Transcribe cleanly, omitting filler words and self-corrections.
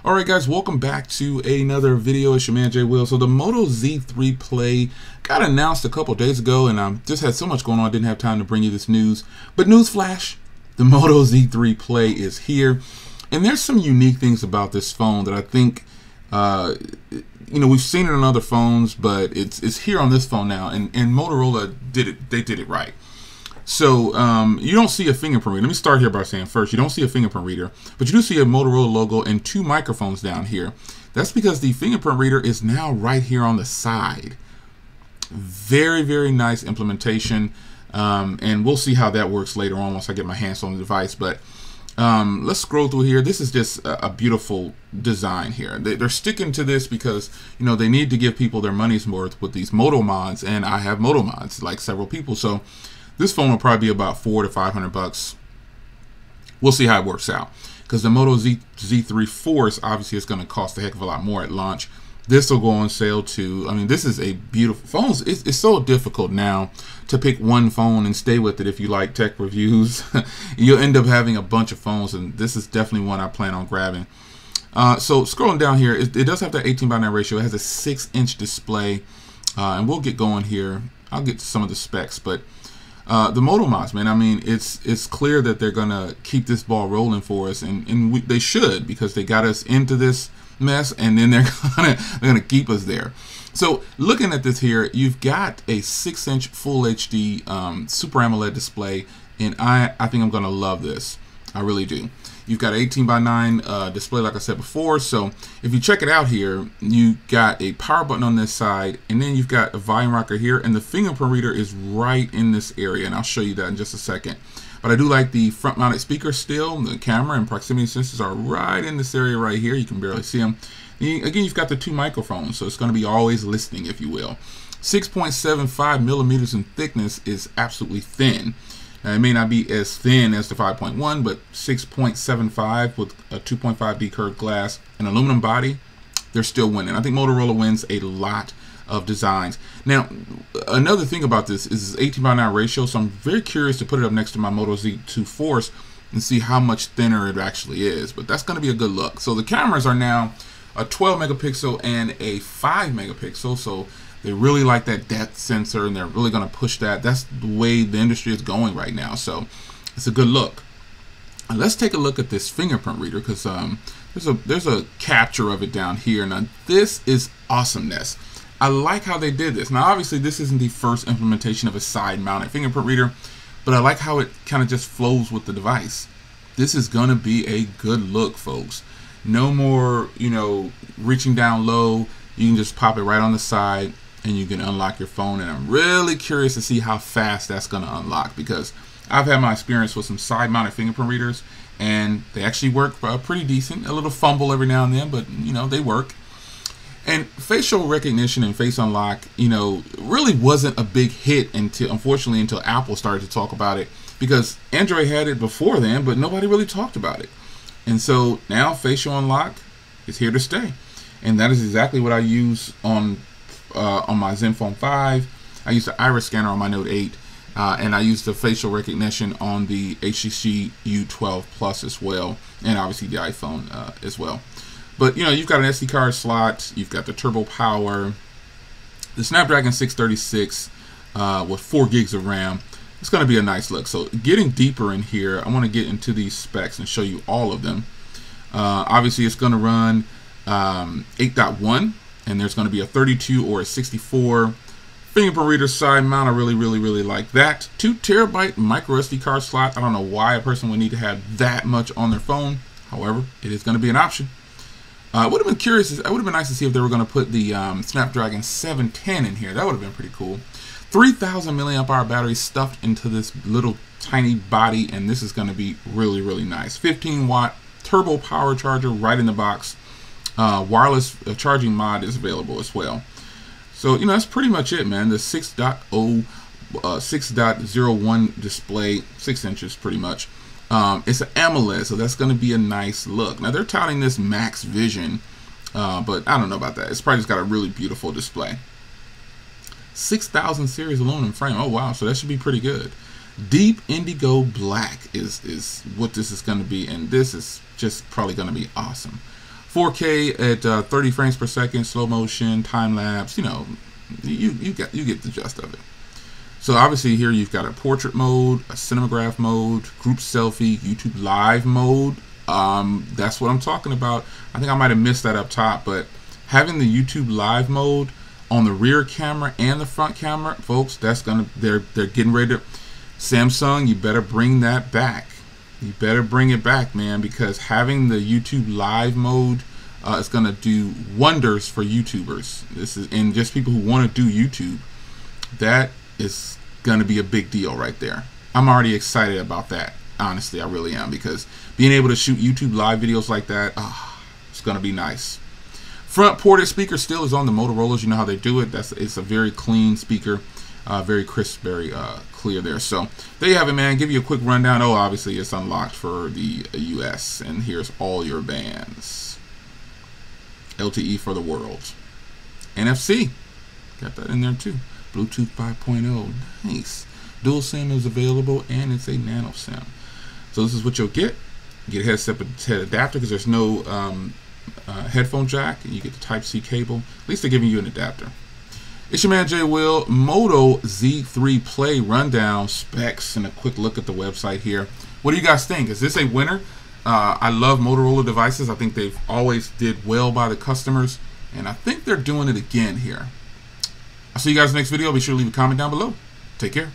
Alright guys, welcome back to another video. It's your man Jay Will. So the Moto Z3 Play got announced a couple days ago, and I just had so much going on I didn't have time to bring you this news. But newsflash, the Moto Z3 Play is here. And there's some unique things about this phone that I think, we've seen it on other phones, but it's here on this phone now. And Motorola did it, they did it right. So you don't see a fingerprint reader. Let me start here by saying first, you don't see a fingerprint reader, but you do see a Motorola logo and two microphones down here. That's because the fingerprint reader is now right here on the side. Very, very nice implementation. And we'll see how that works later on once I get my hands on the device. But let's scroll through here. This is just a beautiful design here. They're sticking to this because, they need to give people their money's worth with these Moto mods. And I have Moto mods, like several people. So this phone will probably be about $400 to $500. We'll see how it works out. Because the Moto Z3 Force obviously is going to cost a heck of a lot more at launch. This will go on sale too. I mean, this is a beautiful phone. It's so difficult now to pick one phone and stay with it if you like tech reviews. You'll end up having a bunch of phones, and this is definitely one I plan on grabbing. So scrolling down here, it does have that 18:9 ratio. It has a 6-inch display, and we'll get going here. I'll get to some of the specs, but the Moto mods, man, I mean, it's clear that they're gonna keep this ball rolling for us, and they should, because they got us into this mess, and then they're gonna keep us there. So looking at this here, you've got a 6-inch Full HD Super AMOLED display, and I think I'm gonna love this. I really do. You've got an 18:9 display, like I said before. So if you check it out here, you got a power button on this side, and then you've got a volume rocker here, and the fingerprint reader is right in this area, and I'll show you that in just a second. But I do like the front mounted speaker still. The camera and proximity sensors are right in this area right here. You can barely see them. Again, you've got the two microphones, so it's going to be always listening, if you will. 6.75 millimeters in thickness is absolutely thin. Now, it may not be as thin as the 5.1, but 6.75 with a 2.5D curved glass and aluminum body, they're still winning. I think Motorola wins a lot of designs. Now, another thing about this is 18:9 ratio, so I'm very curious to put it up next to my Moto Z2 Force and see how much thinner it actually is, but that's going to be a good look. So the cameras are now a 12 megapixel and a 5 megapixel, so they really like that depth sensor, and they're really going to push that. That's the way the industry is going right now, so it's a good look. And let's take a look at this fingerprint reader, because there's a capture of it down here. Now, this is awesomeness. I like how they did this. Now, obviously, this isn't the first implementation of a side-mounted fingerprint reader, but I like how it kind of just flows with the device. This is going to be a good look, folks. No more, reaching down low. You can just pop it right on the side, and you can unlock your phone. And I'm really curious to see how fast that's going to unlock, because I've had my experience with some side-mounted fingerprint readers, and they actually work pretty decent. A little fumble every now and then, but they work. And facial recognition and face unlock, really wasn't a big hit unfortunately, until Apple started to talk about it, because Android had it before then, but nobody really talked about it. And so now facial unlock is here to stay, and that is exactly what I use on my Zenfone 5. I use the iris scanner on my Note 8, and I use the facial recognition on the HTC U12 Plus as well, and obviously the iPhone as well. But you've got an SD card slot, you've got the turbo power, the Snapdragon 636 with 4 gigs of RAM. It's going to be a nice look. So getting deeper in here, I want to get into these specs and show you all of them. Obviously, it's going to run 8.1, and there's going to be a 32 or a 64 fingerprint reader side mount. I really like that. 2 terabyte micro SD card slot. I don't know why a person would need to have that much on their phone. However, it is going to be an option. I would have been curious. It would have been nice to see if they were going to put the Snapdragon 710 in here. That would have been pretty cool. 3,000 milliamp hour battery stuffed into this little tiny body, and this is going to be really nice. 15-watt turbo power charger right in the box. Wireless charging mod is available as well. So that's pretty much it, man. The 6.01 display, 6 inches pretty much. It's an AMOLED, so that's going to be a nice look. Now, they're touting this Max Vision, but I don't know about that. It's probably just got a really beautiful display. 6000 series aluminum frame. Oh, wow. So that should be pretty good. Deep indigo black is what this is going to be, and this is just probably going to be awesome. 4K at 30 frames per second, slow motion, time lapse. You know, you get the gist of it. So obviously here you've got a portrait mode, a cinematograph mode, group selfie, YouTube live mode. That's what I'm talking about. I think I might have missed that up top, but having the YouTube live mode on the rear camera and the front camera, folks, that's gonna they're getting ready to. Samsung, you better bring that back. You better bring it back, man, because having the YouTube live mode is gonna do wonders for YouTubers. This is, and just people who want to do YouTube. That is gonna be a big deal right there. I'm already excited about that. Honestly, I really am, because being able to shoot YouTube live videos like that, it's gonna be nice. Front ported speaker still is on the Motorola's. You know how they do it. It's a very clean speaker, very crisp, very clear there. So there you have it, man. Give you a quick rundown. Oh, obviously it's unlocked for the US, and here's all your bands. LTE for the world. NFC, got that in there too. Bluetooth 5.0, nice. Dual SIM is available, and it's a nano SIM. So this is what you'll get. You get a head adapter, because there's no headphone jack, and you get the Type-C cable. At least they're giving you an adapter. It's your man Jay Will. Moto Z3 Play rundown, specs, and a quick look at the website here. What do you guys think? Is this a winner? I love Motorola devices. I think they've always did well by the customers, and I think they're doing it again here. I'll see you guys in the next video. Be sure to leave a comment down below. Take care.